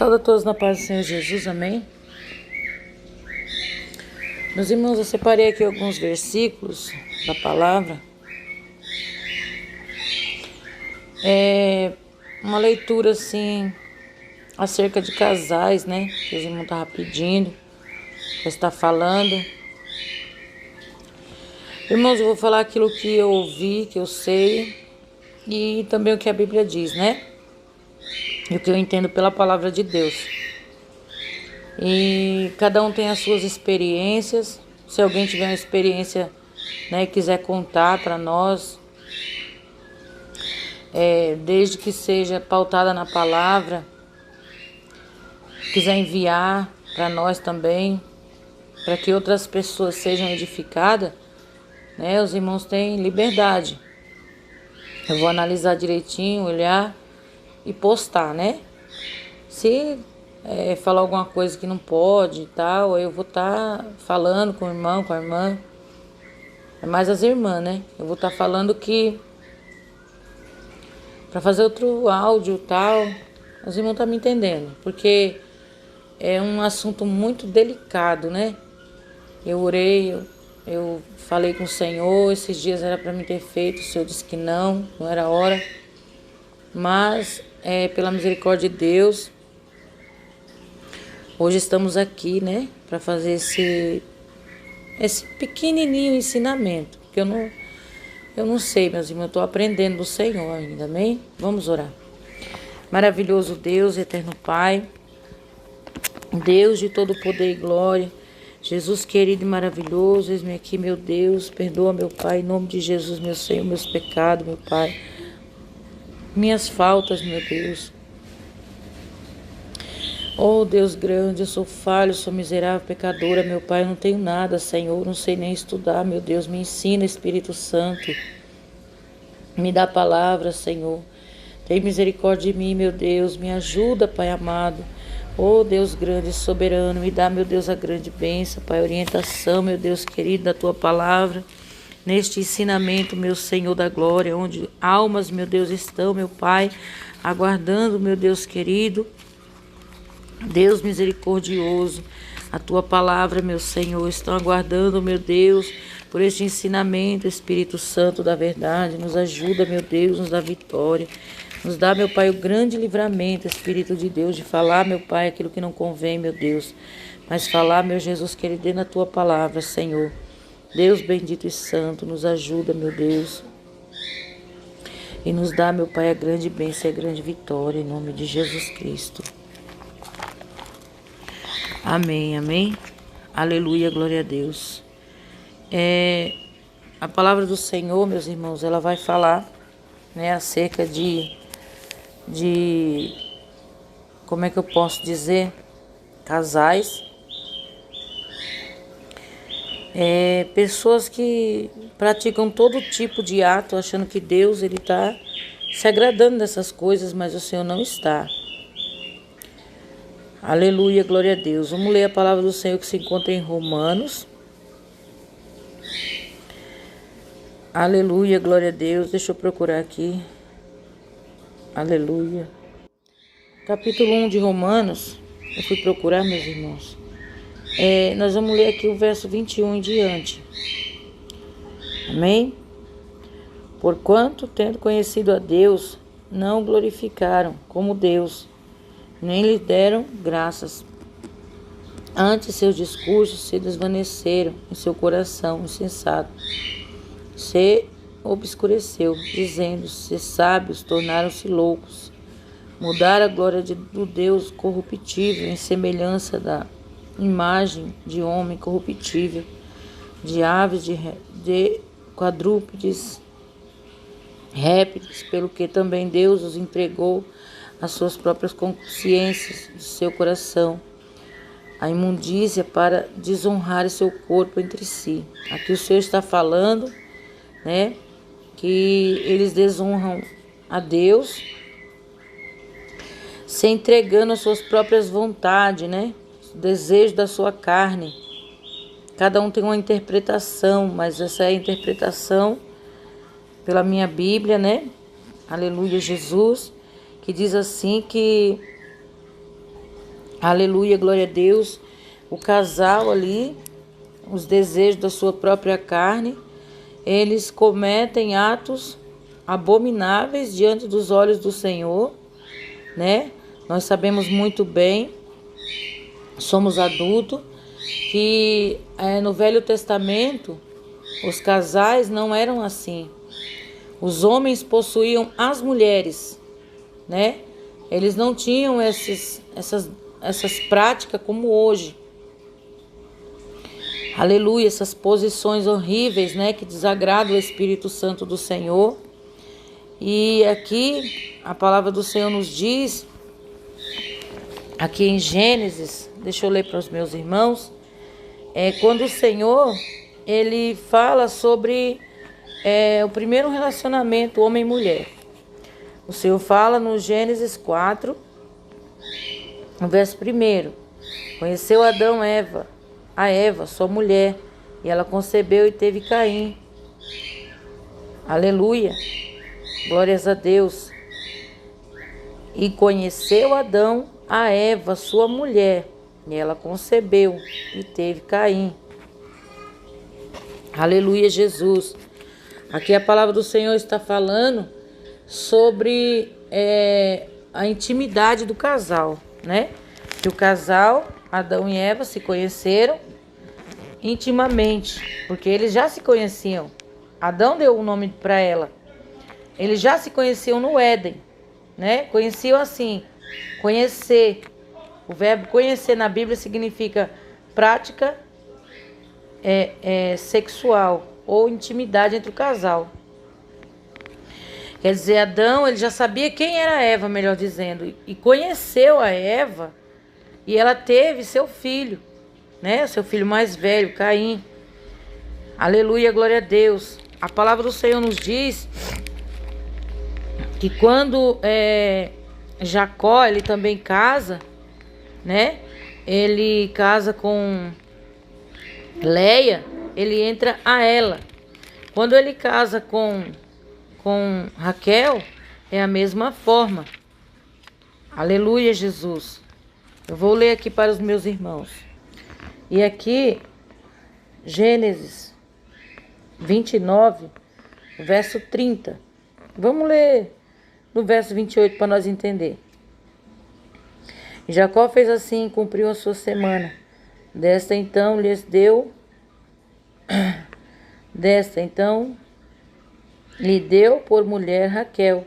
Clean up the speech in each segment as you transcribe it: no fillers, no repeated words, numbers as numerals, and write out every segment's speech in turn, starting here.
Saúde a todos na paz do Senhor Jesus, amém? Meus irmãos, eu separei aqui alguns versículos da palavra. Uma leitura assim, acerca de casais, né? Que os irmãos estavam pedindo, para estar falando. Irmãos, eu vou falar aquilo que eu ouvi, que eu sei, e também o que a Bíblia diz, né? E o que eu entendo pela palavra de Deus. E cada um tem as suas experiências. Se alguém tiver uma experiência, né, e quiser contar para nós, desde que seja pautada na palavra, quiser enviar para nós também, para que outras pessoas sejam edificadas, né, os irmãos têm liberdade. Eu vou analisar direitinho, olhar e postar, né? Se falar alguma coisa que não pode e tal, eu vou estar falando com o irmão, com a irmã. É mais as irmãs, né? Eu vou estar falando que para fazer outro áudio e tal, os irmãos estão me entendendo, porque é um assunto muito delicado, né? Eu orei, eu falei com o Senhor, esses dias era para mim ter feito, o Senhor disse que não era hora, mas pela misericórdia de Deus, hoje estamos aqui, né, para fazer esse pequenininho ensinamento, que eu não sei, meus irmãos, eu estou aprendendo do Senhor ainda, amém? Vamos orar. Maravilhoso Deus, eterno Pai, Deus de todo poder e glória, Jesus querido e maravilhoso, eis-me aqui, meu Deus, perdoa, meu Pai, em nome de Jesus, meu Senhor, meus pecados, meu Pai, minhas faltas, meu Deus. Oh, Deus grande, eu sou falho, sou miserável, pecadora, meu Pai, eu não tenho nada, Senhor, não sei nem estudar, meu Deus, me ensina, Espírito Santo, me dá a palavra, Senhor, tem misericórdia de mim, meu Deus, me ajuda, Pai amado, oh, Deus grande e soberano, me dá, meu Deus, a grande bênção, Pai, orientação, meu Deus querido, da Tua palavra, neste ensinamento, meu Senhor da glória, onde almas, meu Deus, estão, meu Pai, aguardando, meu Deus querido, Deus misericordioso, a Tua palavra, meu Senhor, estão aguardando, meu Deus, por este ensinamento, Espírito Santo da verdade, nos ajuda, meu Deus, nos dá vitória, nos dá, meu Pai, o grande livramento, Espírito de Deus, de falar, meu Pai, aquilo que não convém, meu Deus, mas falar, meu Jesus querido, dentro da Tua palavra, Senhor, Deus bendito e santo, nos ajuda, meu Deus, e nos dá, meu Pai, a grande bênção e a grande vitória, em nome de Jesus Cristo. Amém, amém. Aleluia, glória a Deus. A palavra do Senhor, meus irmãos, ela vai falar, né, acerca de como é que eu posso dizer, casais, pessoas que praticam todo tipo de ato, achando que Deus ele está se agradando dessas coisas, mas o Senhor não está. Aleluia, glória a Deus. Vamos ler a palavra do Senhor que se encontra em Romanos. Aleluia, glória a Deus. Deixa eu procurar aqui. Aleluia. Capítulo 1 de Romanos. Eu fui procurar, meus irmãos. Nós vamos ler aqui o verso 21 em diante. Amém? Porquanto, tendo conhecido a Deus, não o glorificaram como Deus, nem lhe deram graças. Antes seus discursos se desvaneceram em seu coração insensato. Se obscureceu, dizendo-se sábios, tornaram-se loucos. Mudaram a glória do Deus corruptível em semelhança da imagem de homem corruptível, de aves, de quadrúpedes, répteis, pelo que também Deus os entregou as suas próprias consciências de seu coração, a imundícia para desonrar seu corpo entre si. Aqui o Senhor está falando, né, que eles desonram a Deus, se entregando às suas próprias vontades, né, o desejo da sua carne. Cada um tem uma interpretação, mas essa é a interpretação pela minha Bíblia, né, aleluia, Jesus, que diz assim que Aleluia, glória a Deus. O casal ali, os desejos da sua própria carne, eles cometem atos abomináveis diante dos olhos do Senhor, né? Nós sabemos muito bem, somos adultos, que no Velho Testamento os casais não eram assim. Os homens possuíam as mulheres, né? Eles não tinham essas práticas como hoje. Aleluia, essas posições horríveis, né? Que desagradam o Espírito Santo do Senhor. E aqui a palavra do Senhor nos diz, aqui em Gênesis, deixa eu ler para os meus irmãos, quando o Senhor, ele fala sobre o primeiro relacionamento homem e mulher. O Senhor fala no Gênesis 4, no verso 1. Conheceu Adão a Eva, sua mulher, e ela concebeu e teve Caim. Aleluia, glórias a Deus. E conheceu Adão a Eva, sua mulher, e ela concebeu e teve Caim. Aleluia, Jesus. Aqui a palavra do Senhor está falando sobre a intimidade do casal, né? Que o casal, Adão e Eva, se conheceram intimamente, porque eles já se conheciam. Adão deu o nome para ela. Eles já se conheciam no Éden, né? Conheciam assim, conhecer. O verbo conhecer na Bíblia significa prática sexual ou intimidade entre o casal. Quer dizer, Adão, ele já sabia quem era Eva, melhor dizendo, e conheceu a Eva, e ela teve seu filho, né? Seu filho mais velho, Caim. Aleluia, glória a Deus. A palavra do Senhor nos diz que quando Jacó, ele também casa, né? Ele casa com Leia, ele entra a ela. Quando ele casa com Raquel, é a mesma forma. Aleluia, Jesus. Eu vou ler aqui para os meus irmãos. E aqui, Gênesis 29, verso 30. Vamos ler no verso 28 para nós entender. Jacó fez assim e cumpriu a sua semana. Desta então lhe deu por mulher Raquel,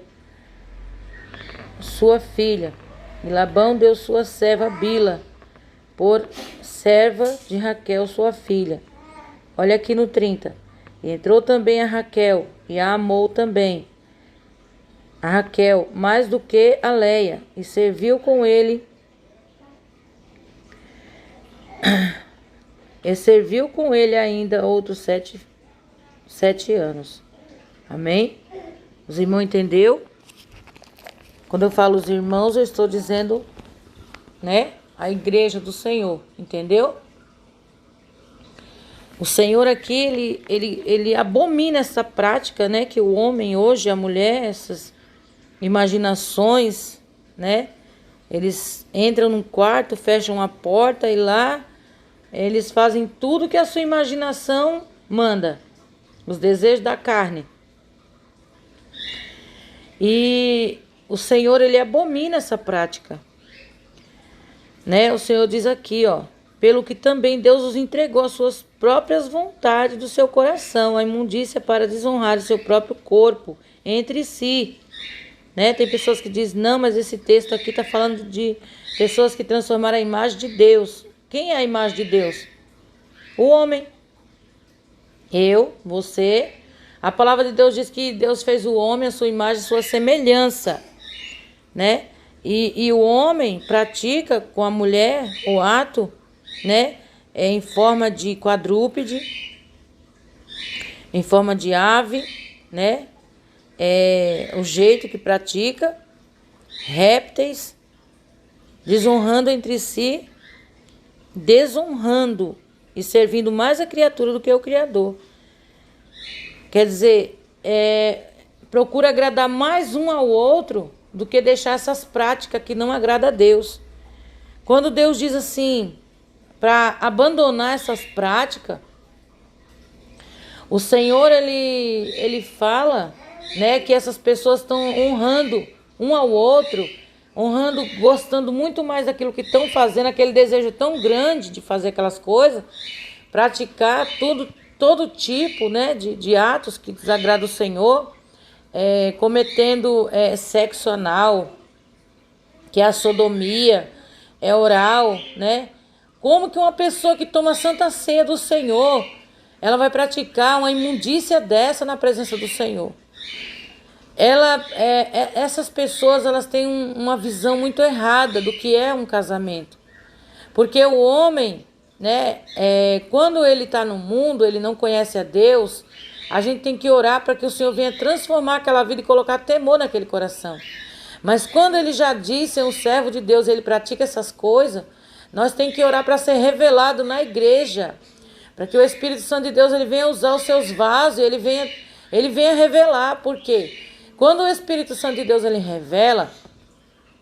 sua filha. E Labão deu sua serva Bila por serva de Raquel, sua filha. Olha aqui no 30. E entrou também a Raquel e a amou também a Raquel mais do que a Leia, e serviu com ele. E serviu com ele ainda outros 7 anos. Amém? Os irmãos entenderam? Quando eu falo os irmãos, eu estou dizendo, né? A igreja do Senhor. Entendeu? O Senhor aqui, ele abomina essa prática, né? Que o homem hoje, a mulher, essas imaginações, né? Eles entram num quarto, fecham a porta e lá eles fazem tudo que a sua imaginação manda. Os desejos da carne. E o Senhor, ele abomina essa prática. Né? O Senhor diz aqui, ó. Pelo que também Deus os entregou às suas próprias vontades do seu coração, a imundícia para desonrar o seu próprio corpo entre si. Né? Tem pessoas que dizem, não, mas esse texto aqui está falando de pessoas que transformaram a imagem de Deus. Quem é a imagem de Deus? O homem. Eu, você. A palavra de Deus diz que Deus fez o homem, a sua imagem, a sua semelhança. Né? E o homem pratica com a mulher o ato, né? Em forma de quadrúpede, em forma de ave, né? O jeito que pratica, répteis, desonrando entre si, desonrando e servindo mais a criatura do que o Criador. Quer dizer, procura agradar mais um ao outro do que deixar essas práticas que não agradam a Deus. Quando Deus diz assim, para abandonar essas práticas, o Senhor, ele fala, né, que essas pessoas estão honrando um ao outro, honrando, gostando muito mais daquilo que estão fazendo, aquele desejo tão grande de fazer aquelas coisas, praticar todo tipo, né, de atos que desagradam o Senhor, cometendo sexo anal, que é a sodomia, é oral, né? Como que uma pessoa que toma santa ceia do Senhor, ela vai praticar uma imundícia dessa na presença do Senhor? Essas pessoas, elas têm uma visão muito errada do que é um casamento. Porque o homem, né, quando ele está no mundo, ele não conhece a Deus, a gente tem que orar para que o Senhor venha transformar aquela vida e colocar temor naquele coração. Mas quando ele já disse, é um servo de Deus, ele pratica essas coisas, nós temos que orar para ser revelado na igreja, para que o Espírito Santo de Deus ele venha usar os seus vasos, ele venha revelar. Por quê? Quando o Espírito Santo de Deus ele revela,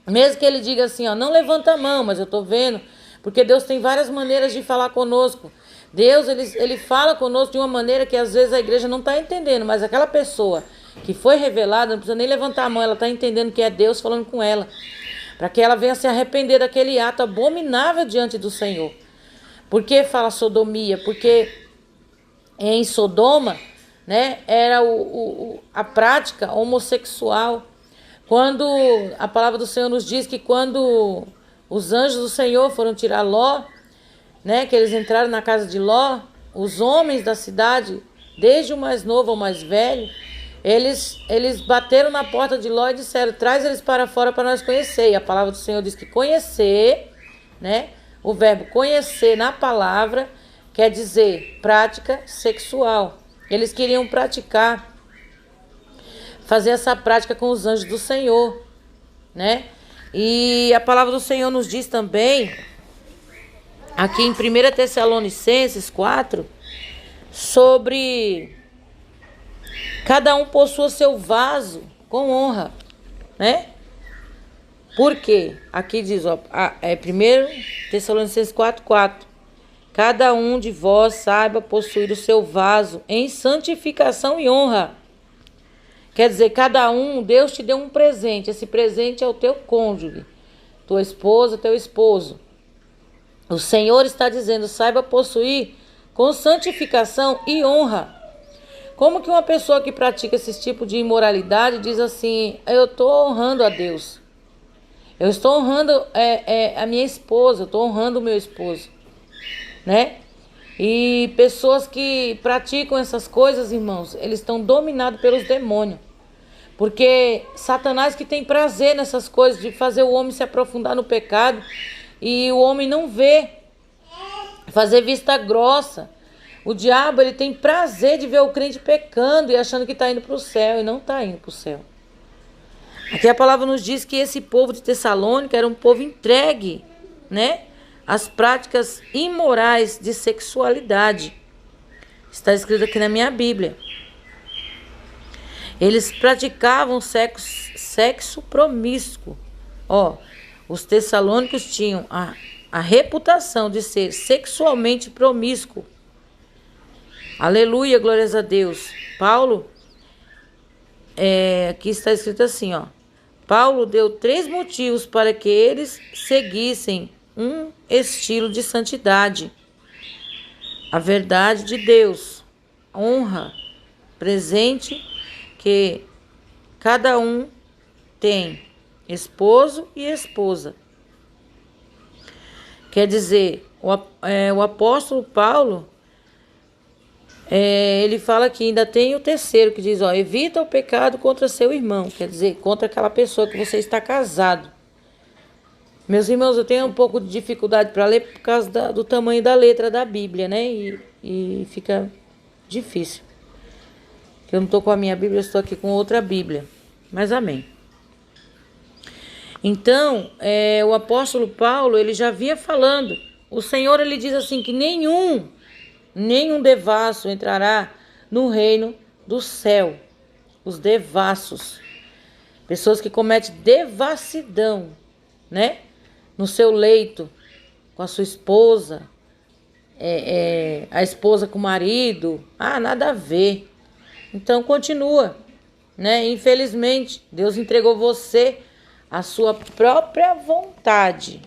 mesmo que ele diga assim, ó, não levanta a mão, mas eu estou vendo, porque Deus tem várias maneiras de falar conosco. Deus ele fala conosco de uma maneira que às vezes a igreja não está entendendo, mas aquela pessoa que foi revelada, não precisa nem levantar a mão, ela está entendendo que é Deus falando com ela, para que ela venha se arrepender daquele ato abominável diante do Senhor. Por que fala sodomia? Porque em Sodoma, né, era a prática homossexual. Quando a palavra do Senhor nos diz que quando os anjos do Senhor foram tirar Ló, né, que eles entraram na casa de Ló, os homens da cidade, desde o mais novo ao mais velho, eles bateram na porta de Ló e disseram, traz eles para fora para nós conhecer. E a palavra do Senhor diz que conhecer, né, o verbo conhecer na palavra quer dizer prática sexual. Eles queriam praticar, fazer essa prática com os anjos do Senhor, né? E a palavra do Senhor nos diz também, aqui em 1 Tessalonicenses 4, sobre cada um possua seu vaso com honra, né? Por quê? Aqui diz, ó, 1 Tessalonicenses 4:4. Cada um de vós saiba possuir o seu vaso em santificação e honra. Quer dizer, cada um, Deus te deu um presente. Esse presente é o teu cônjuge, tua esposa, teu esposo. O Senhor está dizendo, saiba possuir com santificação e honra. Como que uma pessoa que pratica esse tipo de imoralidade diz assim, eu estou honrando a Deus. Eu estou honrando a minha esposa, eu estou honrando o meu esposo, né? E pessoas que praticam essas coisas, irmãos, eles estão dominados pelos demônios. Porque Satanás que tem prazer nessas coisas, de fazer o homem se aprofundar no pecado, e o homem não vê, fazer vista grossa. O diabo, ele tem prazer de ver o crente pecando e achando que está indo para o céu, e não está indo para o céu. Aqui a palavra nos diz que esse povo de Tessalônica era um povo entregue, né, às práticas imorais de sexualidade. Está escrito aqui na minha Bíblia. Eles praticavam sexo promíscuo. Ó, os tessalônicos tinham a reputação de ser sexualmente promíscuo. Aleluia, glórias a Deus. Paulo, aqui está escrito assim, ó. Paulo deu 3 motivos para que eles seguissem um estilo de santidade. A verdade de Deus, honra, presente que cada um tem, esposo e esposa. Quer dizer, o apóstolo Paulo, ele fala que ainda tem o terceiro, que diz, ó, evita o pecado contra seu irmão, quer dizer, contra aquela pessoa que você está casado. Meus irmãos, eu tenho um pouco de dificuldade para ler por causa do tamanho da letra da Bíblia, né? E fica difícil. Eu não estou com a minha Bíblia, eu estou aqui com outra Bíblia. Mas amém. Então, o apóstolo Paulo, ele já vinha falando. O Senhor, ele diz assim, que nenhum devasso entrará no reino do céu. Os devassos. Pessoas que cometem devassidão, né? no seu leito com a sua esposa, a esposa com o marido. Nada a ver. Então continua, né? Infelizmente, Deus entregou você à sua própria vontade.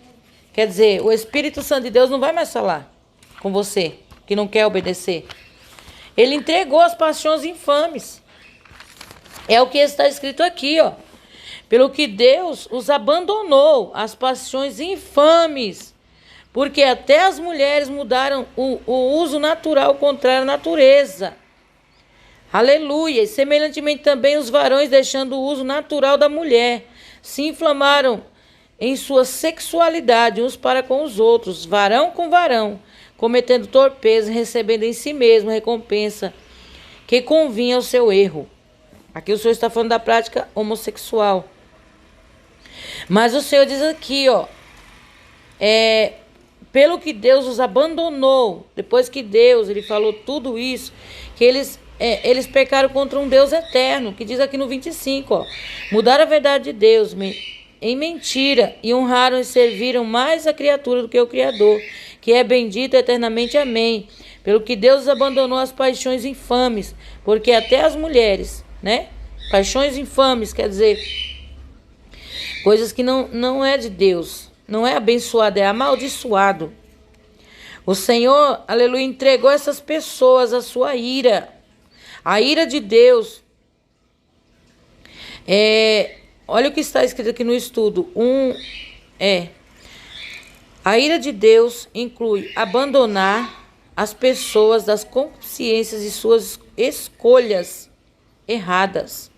Quer dizer, o Espírito Santo de Deus não vai mais falar com você, que não quer obedecer. Ele entregou as paixões infames. É o que está escrito aqui, ó. Pelo que Deus os abandonou, as paixões infames, porque até as mulheres mudaram o uso natural contrário à natureza. Aleluia! E semelhantemente também os varões, deixando o uso natural da mulher, se inflamaram em sua sexualidade uns para com os outros, varão com varão, cometendo torpeza, recebendo em si mesmo recompensa que convinha ao seu erro. Aqui o Senhor está falando da prática homossexual. Mas o Senhor diz aqui, ó, pelo que Deus os abandonou, depois que Deus, ele falou tudo isso, que eles pecaram contra um Deus eterno, que diz aqui no 25, ó, mudaram a verdade de Deus em mentira e honraram e serviram mais a criatura do que o Criador, que é bendito eternamente, amém. Pelo que Deus abandonou as paixões infames, porque até as mulheres, né? Paixões infames, quer dizer, coisas que não é de Deus, não é abençoado, é amaldiçoado. O Senhor, aleluia, entregou essas pessoas à sua ira. A ira de Deus. Olha o que está escrito aqui no estudo. A ira de Deus inclui abandonar as pessoas das consciências e suas escolhas erradas.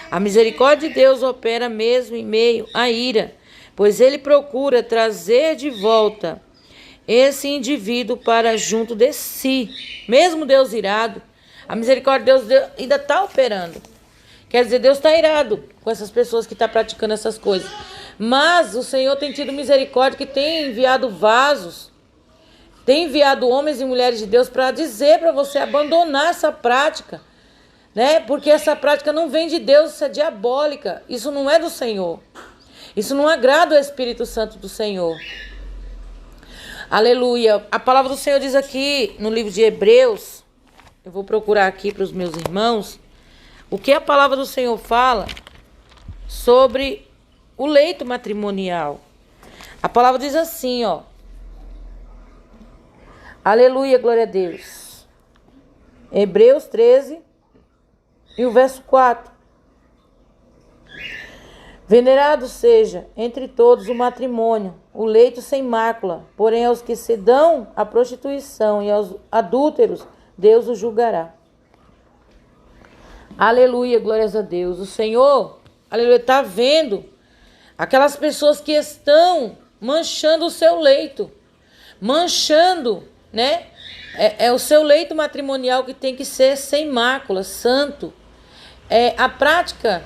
A misericórdia de Deus opera mesmo em meio à ira, pois ele procura trazer de volta esse indivíduo para junto de si. Mesmo Deus irado, a misericórdia de Deus ainda está operando. Quer dizer, Deus está irado com essas pessoas que estão praticando essas coisas. Mas o Senhor tem tido misericórdia, que tem enviado vasos, tem enviado homens e mulheres de Deus para dizer para você abandonar essa prática, né? Porque essa prática não vem de Deus, isso é diabólica, isso não é do Senhor. Isso não agrada o Espírito Santo do Senhor. Aleluia. A palavra do Senhor diz aqui no livro de Hebreus, eu vou procurar aqui para os meus irmãos, o que a palavra do Senhor fala sobre o leito matrimonial. A palavra diz assim, ó. Aleluia, glória a Deus. Hebreus 13 e o verso 4. Venerado seja entre todos o matrimônio, o leito sem mácula, porém aos que se dão à prostituição e aos adúlteros, Deus os julgará. Aleluia, glórias a Deus. O Senhor, aleluia, está vendo aquelas pessoas que estão manchando o seu leito, manchando, né? É o seu leito matrimonial que tem que ser sem mácula, santo. A prática,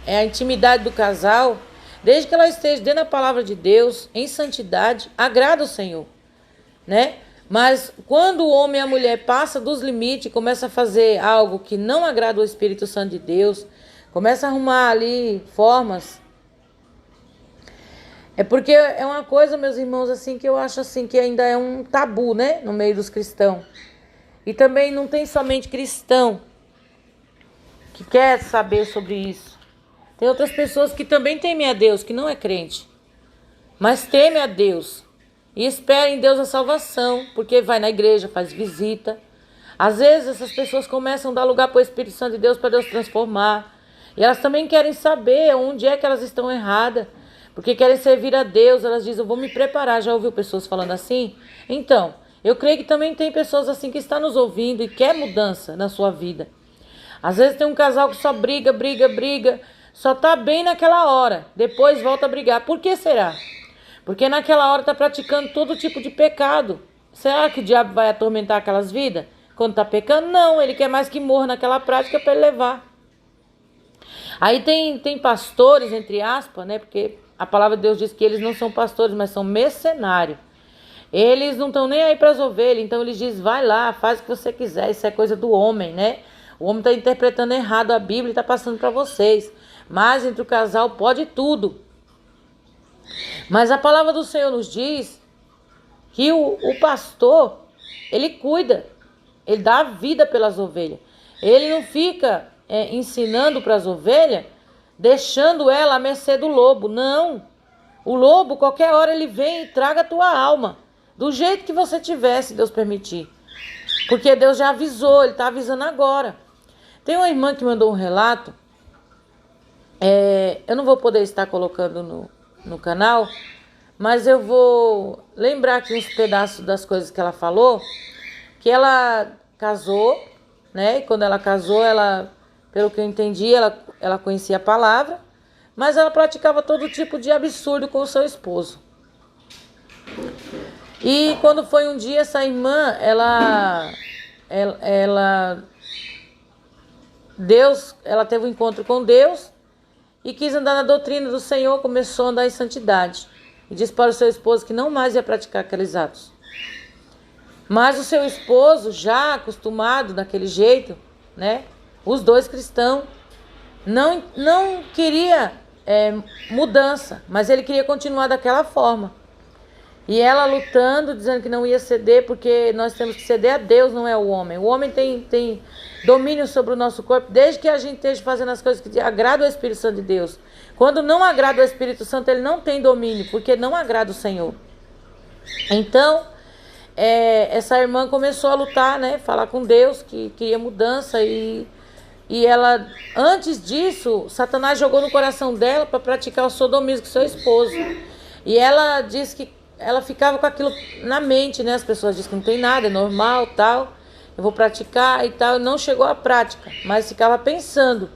a intimidade do casal, desde que ela esteja dentro da palavra de Deus, em santidade, agrada o Senhor, né? Mas quando o homem e a mulher passam dos limites e começa a fazer algo que não agrada o Espírito Santo de Deus, começa a arrumar ali formas. É porque é uma coisa, meus irmãos, assim, que eu acho assim, que ainda é um tabu, né? No meio dos cristãos. E também não tem somente cristão que quer saber sobre isso. Tem outras pessoas que também temem a Deus, que não é crente, mas teme a Deus e espera em Deus a salvação, porque vai na igreja, faz visita. Às vezes essas pessoas começam a dar lugar para o Espírito Santo de Deus, para Deus transformar. E elas também querem saber onde é que elas estão erradas, porque querem servir a Deus. Elas dizem, eu vou me preparar. Já ouviu pessoas falando assim? Então, eu creio que também tem pessoas assim que estão nos ouvindo e quer mudança na sua vida. Às vezes tem um casal que só briga, só está bem naquela hora, depois volta a brigar. Por que será? Porque naquela hora está praticando todo tipo de pecado. Será que o diabo vai atormentar aquelas vidas quando está pecando? Não, ele quer mais que morra naquela prática para ele levar. Aí tem pastores, entre aspas, né? Porque a palavra de Deus diz que eles não são pastores, mas são mercenários. Eles não estão nem aí para as ovelhas, então eles dizem, vai lá, faz o que você quiser, isso é coisa do homem, né? O homem está interpretando errado a Bíblia e está passando para vocês. Mas entre o casal pode tudo. Mas a palavra do Senhor nos diz que o pastor, ele cuida, ele dá a vida pelas ovelhas. Ele não fica ensinando para as ovelhas, deixando ela à mercê do lobo. Não. O lobo, qualquer hora, ele vem e traga a tua alma. Do jeito que você tiver, se Deus permitir. Porque Deus já avisou, ele está avisando agora. Tem uma irmã que mandou um relato. Eu não vou poder estar colocando no canal, mas eu vou lembrar aqui uns pedaços das coisas que ela falou. Que ela casou, né? E quando ela casou, pelo que eu entendi, ela conhecia a palavra, mas ela praticava todo tipo de absurdo com o seu esposo. E quando foi um dia, essa irmã, ela teve um encontro com Deus e quis andar na doutrina do Senhor, começou a andar em santidade. E disse para o seu esposo que não mais ia praticar aqueles atos. Mas o seu esposo, já acostumado daquele jeito, né? Os dois cristãos, não queria mudança, mas ele queria continuar daquela forma. E ela lutando, dizendo que não ia ceder, porque nós temos que ceder a Deus, não é o homem. O homem tem domínio sobre o nosso corpo, desde que a gente esteja fazendo as coisas que agradam ao Espírito Santo de Deus. Quando não agrada ao Espírito Santo, ele não tem domínio, porque não agrada o Senhor. Então, essa irmã começou a lutar, né? Falar com Deus, que queria mudança. E ela, antes disso, Satanás jogou no coração dela para praticar o sodomismo com seu esposo. E ela disse que ela ficava com aquilo na mente, né? As pessoas dizem que não tem nada, é normal, tal. Eu vou praticar e tal. Não chegou à prática, mas ficava pensando.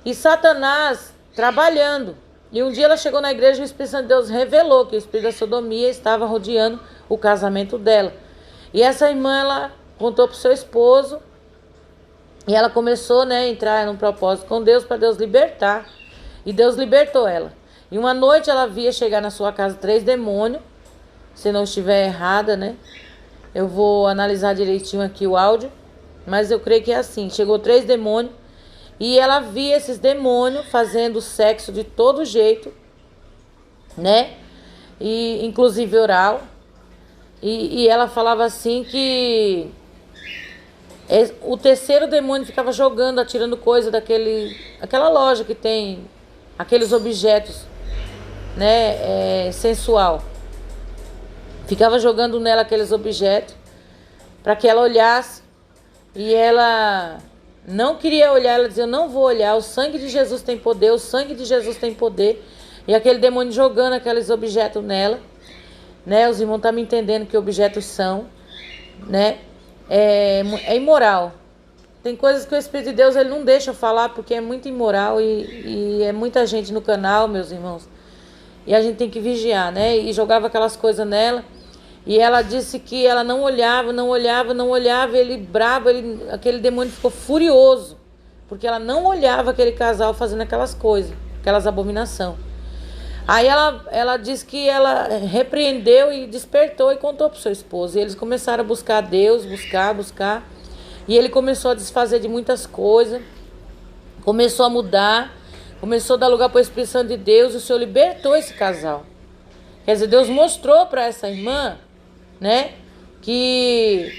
E Satanás trabalhando. E um dia ela chegou na igreja e o Espírito Santo de Deus revelou que o espírito da sodomia estava rodeando o casamento dela. E essa irmã, ela contou para o seu esposo. E ela começou, né, a entrar num propósito com Deus para Deus libertar. E Deus libertou ela. E uma noite ela via chegar na sua casa 3 demônios. Se não estiver errada, né? Eu vou analisar direitinho aqui o áudio. Mas eu creio que é assim. Chegou 3 demônios. E ela via esses demônios fazendo sexo de todo jeito. Né? E inclusive oral. E ela falava assim que o terceiro demônio ficava jogando, atirando coisa aquela loja que tem aqueles objetos, né, sensual. Ficava jogando nela aqueles objetos para que ela olhasse. E ela não queria olhar, ela dizia: eu não vou olhar, o sangue de Jesus tem poder, o sangue de Jesus tem poder. E aquele demônio jogando aqueles objetos nela, né? Os irmãos estão me entendendo que objetos são, né? É imoral. Tem coisas que o Espírito de Deus ele não deixa eu falar porque é muito imoral e é muita gente no canal, meus irmãos. E a gente tem que vigiar, né? E jogava aquelas coisas nela. E ela disse que ela não olhava. Ele bravo, aquele demônio ficou furioso. Porque ela não olhava aquele casal fazendo aquelas coisas, aquelas abominações. Aí ela disse que ela repreendeu e despertou e contou para o seu esposo. E eles começaram a buscar a Deus, buscar. E ele começou a desfazer de muitas coisas. Começou a mudar. Começou a dar lugar para o Espírito Santo de Deus. E o Senhor libertou esse casal. Quer dizer, Deus mostrou para essa irmã, né, que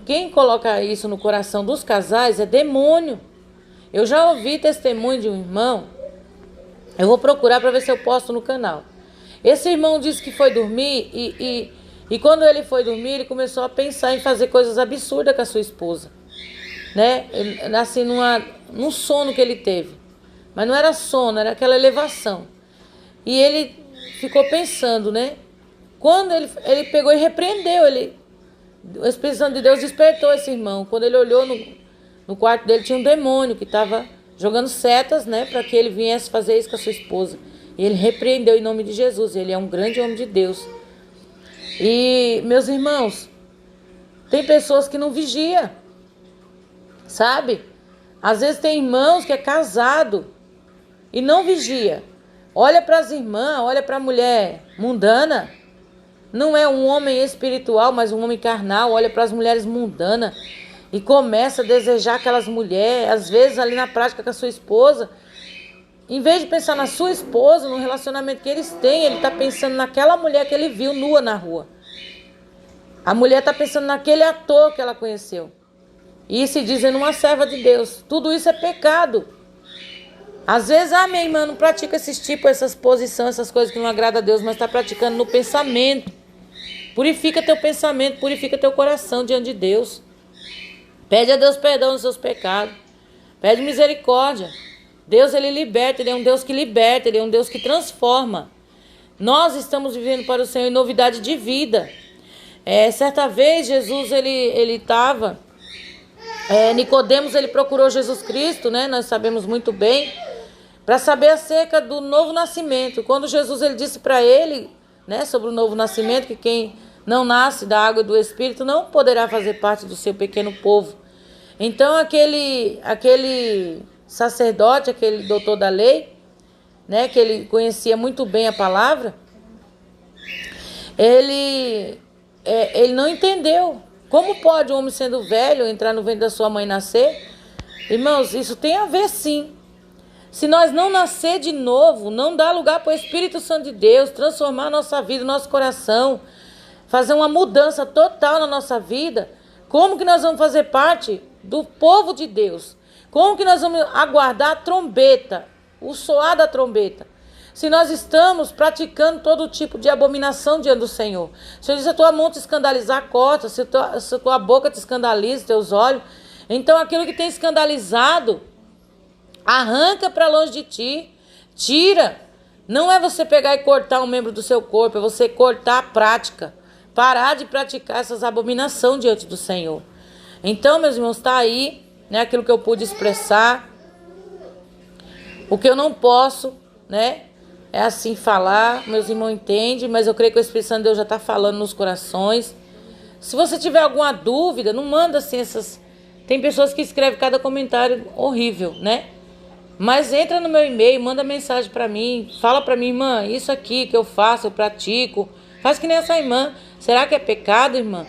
quem coloca isso no coração dos casais é demônio. Eu já ouvi testemunho de um irmão. Eu vou procurar para ver se eu posto no canal. Esse irmão disse que foi dormir e quando ele foi dormir, ele começou a pensar em fazer coisas absurdas com a sua esposa, né? Assim, num sono que ele teve. Mas não era sono, era aquela elevação. E ele ficou pensando, né? Quando ele pegou e repreendeu, o Espírito Santo de Deus despertou esse irmão. Quando ele olhou no quarto dele, tinha um demônio que estava jogando setas, né? Para que ele viesse fazer isso com a sua esposa. E ele repreendeu em nome de Jesus. Ele é um grande homem de Deus. E, meus irmãos, tem pessoas que não vigiam, sabe? Às vezes tem irmãos que é casado e não vigia. Olha para as irmãs, olha para a mulher mundana. Não é um homem espiritual, mas um homem carnal. Olha para as mulheres mundanas e começa a desejar aquelas mulheres, às vezes ali na prática com a sua esposa. em vez de pensar na sua esposa, no relacionamento que eles têm, ele está pensando naquela mulher que ele viu nua na rua. A mulher está pensando naquele ator que ela conheceu. E se dizendo uma serva de Deus. Tudo isso é pecado. Às vezes, minha irmã não pratica essas posições, essas coisas que não agradam a Deus, mas está praticando no pensamento. Purifica teu pensamento, purifica teu coração diante de Deus. Pede a Deus perdão dos seus pecados. Pede misericórdia. Deus, ele liberta, ele é um Deus que liberta, ele é um Deus que transforma. Nós estamos vivendo para o Senhor em novidade de vida. Certa vez, Jesus, ele estava... Nicodemos, ele procurou Jesus Cristo, né? Nós sabemos muito bem, para saber acerca do novo nascimento. Quando Jesus, ele disse para ele, né, sobre o novo nascimento, que quem não nasce da água e do Espírito não poderá fazer parte do seu pequeno povo. Então, aquele sacerdote, aquele doutor da lei, né, que ele conhecia muito bem a palavra, ele não entendeu. Como pode um homem sendo velho entrar no ventre da sua mãe e nascer? Irmãos, isso tem a ver sim. Se nós não nascer de novo, não dá lugar para o Espírito Santo de Deus transformar a nossa vida, o nosso coração, fazer uma mudança total na nossa vida, como que nós vamos fazer parte do povo de Deus? Como que nós vamos aguardar a trombeta, o soar da trombeta? Se nós estamos praticando todo tipo de abominação diante do Senhor. Se eu diz a tua mão te escandalizar, corta. Se a tua boca te escandaliza, teus olhos. Então aquilo que tem escandalizado, arranca para longe de ti. Tira. Não é você pegar e cortar um membro do seu corpo, é você cortar a prática. Parar de praticar essas abominações diante do Senhor. Então, meus irmãos, está aí, né, aquilo que eu pude expressar. O que eu não posso, né? É assim falar, meus irmãos entendem, mas eu creio que o Espírito Santo de Deus já está falando nos corações. Se você tiver alguma dúvida, não manda assim essas... Tem pessoas que escrevem cada comentário horrível, né? Mas entra no meu e-mail, manda mensagem para mim, fala para mim, irmã, isso aqui que eu faço, eu pratico. Faz que nem essa irmã. Será que é pecado, irmã?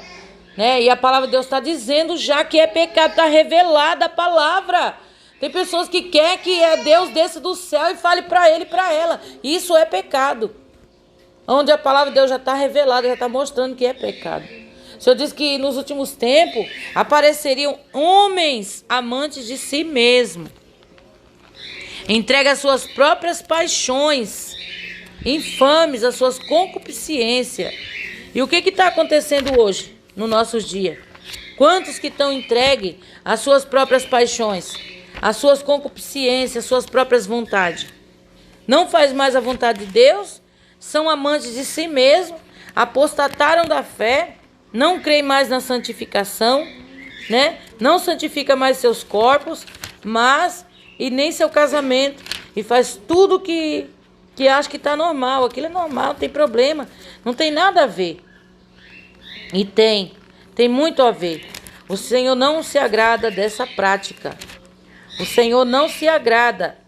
Né? E a palavra de Deus está dizendo já que é pecado, está revelada a palavra. Tem pessoas que querem que Deus desça do céu e fale para ele e para ela. Isso é pecado. Onde a palavra de Deus já está revelada, já está mostrando que é pecado. O Senhor diz que nos últimos tempos apareceriam homens amantes de si mesmo. Entrega as suas próprias paixões, infames, as suas concupiscências. E o que está acontecendo hoje, nos nossos dias? Quantos que estão entregues às suas próprias paixões? As suas concupiscências, as suas próprias vontades. Não faz mais a vontade de Deus, são amantes de si mesmo, apostataram da fé, não creem mais na santificação, né? Não santifica mais seus corpos, e nem seu casamento, e faz tudo que acha que está normal. Aquilo é normal, não tem problema, não tem nada a ver. E tem muito a ver. O Senhor não se agrada dessa prática. O Senhor não se agrada.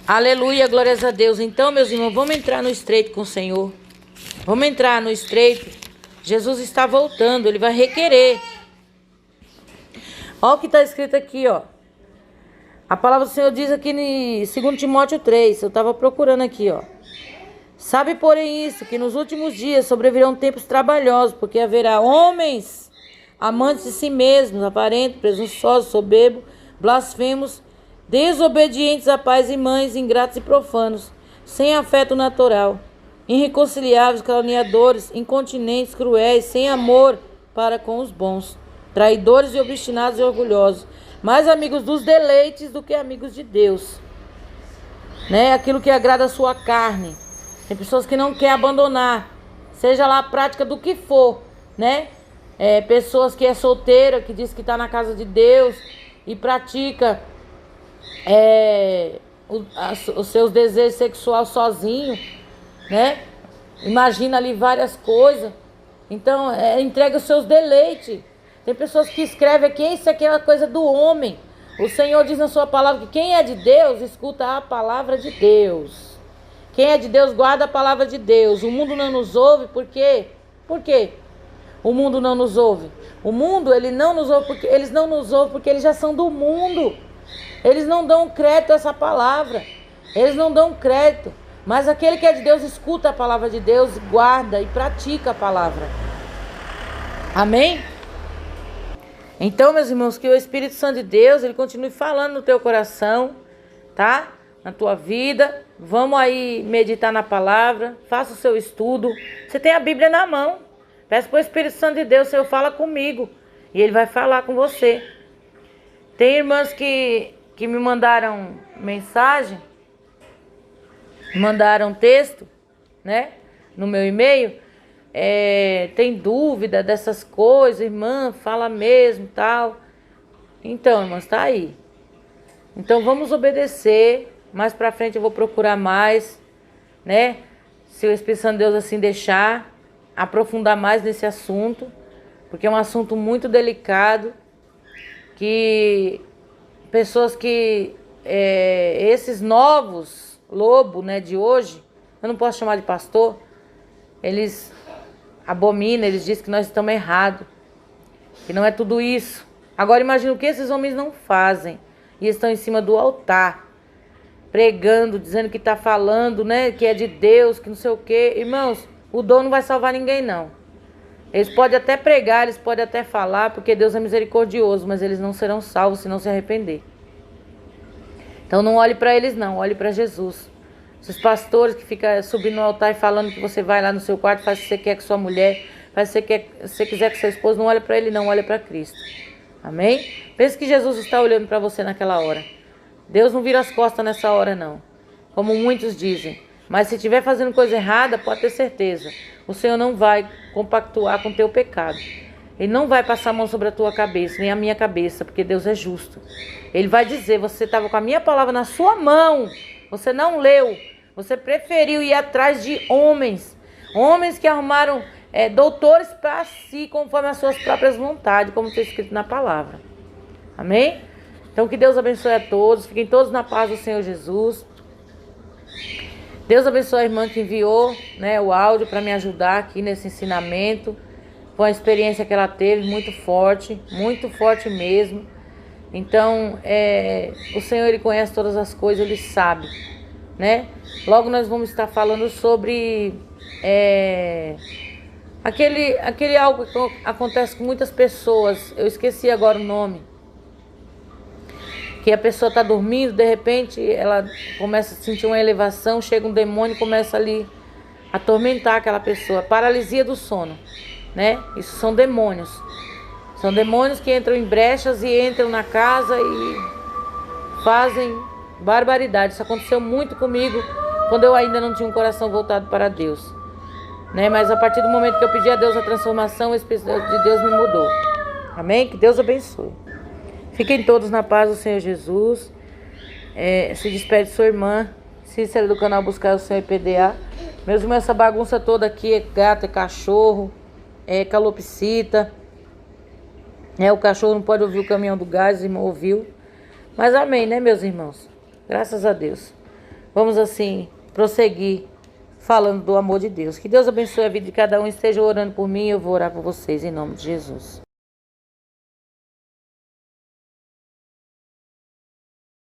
Aleluia, glórias a Deus. Então, meus irmãos, vamos entrar no estreito com o Senhor. Vamos entrar no estreito. Jesus está voltando, ele vai requerer. Olha o que está escrito aqui, ó. A palavra do Senhor diz aqui em 2 Timóteo 3. Eu estava procurando aqui, ó. Sabe, porém, isso, que nos últimos dias sobrevirão tempos trabalhosos, porque haverá homens amantes de si mesmos, aparentes, presunçosos, soberbos, blasfemos, desobedientes a pais e mães, ingratos e profanos, sem afeto natural, irreconciliáveis, caluniadores, incontinentes, cruéis, sem amor para com os bons, traidores e obstinados e orgulhosos, mais amigos dos deleites do que amigos de Deus, né? Aquilo que agrada a sua carne. Tem pessoas que não querem abandonar, seja lá a prática do que for, né? Pessoas que é solteira, que diz que está na casa de Deus e pratica os seus desejos sexuais sozinho, né? Imagina ali várias coisas. Então, entrega os seus deleites. Tem pessoas que escrevem aqui, isso aqui é uma coisa do homem. O Senhor diz na sua palavra que quem é de Deus, escuta a palavra de Deus. Quem é de Deus, guarda a palavra de Deus. O mundo não nos ouve, por quê? Por quê? O mundo não nos ouve. O mundo, eles não nos ouvem porque eles já são do mundo. Eles não dão crédito a essa palavra. Eles não dão crédito. Mas aquele que é de Deus escuta a palavra de Deus, guarda e pratica a palavra. Amém? Então, meus irmãos, que o Espírito Santo de Deus, ele continue falando no teu coração, tá? Na tua vida. Vamos aí meditar na palavra. Faça o seu estudo. Você tem a Bíblia na mão. Peça para o Espírito Santo de Deus, Senhor, fala comigo. E ele vai falar com você. Tem irmãs que me mandaram mensagem, mandaram texto, né? No meu e-mail. Tem dúvida dessas coisas, irmã, fala mesmo, tal. Então, irmãs, tá aí. Então vamos obedecer. Mais pra frente eu vou procurar mais, né? Se o Espírito Santo de Deus assim deixar, aprofundar mais nesse assunto, porque é um assunto muito delicado, que pessoas que esses novos lobos, né, de hoje, eu não posso chamar de pastor, eles abominam, eles dizem que nós estamos errados, que não é tudo isso. Agora imagina o que esses homens não fazem, e estão em cima do altar, pregando, dizendo que está falando, né, que é de Deus, que não sei o quê. Irmãos, o dom não vai salvar ninguém, não. Eles podem até pregar, eles podem até falar, porque Deus é misericordioso, mas eles não serão salvos se não se arrepender. Então não olhe para eles, não, olhe para Jesus. Esses pastores que ficam subindo no altar e falando que você vai lá no seu quarto, faz o que você quer com sua mulher, faz o que você quiser com seu esposo, não olhe para ele, não, olhe para Cristo. Amém? Pense que Jesus está olhando para você naquela hora. Deus não vira as costas nessa hora, não. Como muitos dizem. Mas se estiver fazendo coisa errada, pode ter certeza. O Senhor não vai compactuar com o teu pecado. Ele não vai passar a mão sobre a tua cabeça, nem a minha cabeça, porque Deus é justo. Ele vai dizer, você estava com a minha palavra na sua mão. Você não leu. Você preferiu ir atrás de homens. Homens que arrumaram doutores para si, conforme as suas próprias vontades, como está escrito na palavra. Amém? Então que Deus abençoe a todos. Fiquem todos na paz do Senhor Jesus. Deus abençoe a irmã que enviou, né, o áudio para me ajudar aqui nesse ensinamento. Foi uma experiência que ela teve muito forte mesmo. Então, o Senhor, ele conhece todas as coisas, ele sabe, né? Logo nós vamos estar falando sobre aquele algo que acontece com muitas pessoas. Eu esqueci agora o nome. Que a pessoa está dormindo, de repente ela começa a sentir uma elevação, chega um demônio e começa ali a atormentar aquela pessoa. Paralisia do sono, né? Isso são demônios. São demônios que entram em brechas e entram na casa e fazem barbaridade. Isso aconteceu muito comigo quando eu ainda não tinha um coração voltado para Deus, né? Mas a partir do momento que eu pedi a Deus a transformação, o Espírito de Deus me mudou. Amém? Que Deus abençoe. Fiquem todos na paz do Senhor Jesus. Se despede sua irmã Cícera do canal Buscar o Senhor IPDA. Meus irmãos, essa bagunça toda aqui é gato, é cachorro, é calopsita. O cachorro não pode ouvir o caminhão do gás, o irmão ouviu. Mas amém, né, meus irmãos? Graças a Deus. Vamos assim prosseguir falando do amor de Deus. Que Deus abençoe a vida de cada um. Esteja orando por mim, eu vou orar por vocês em nome de Jesus.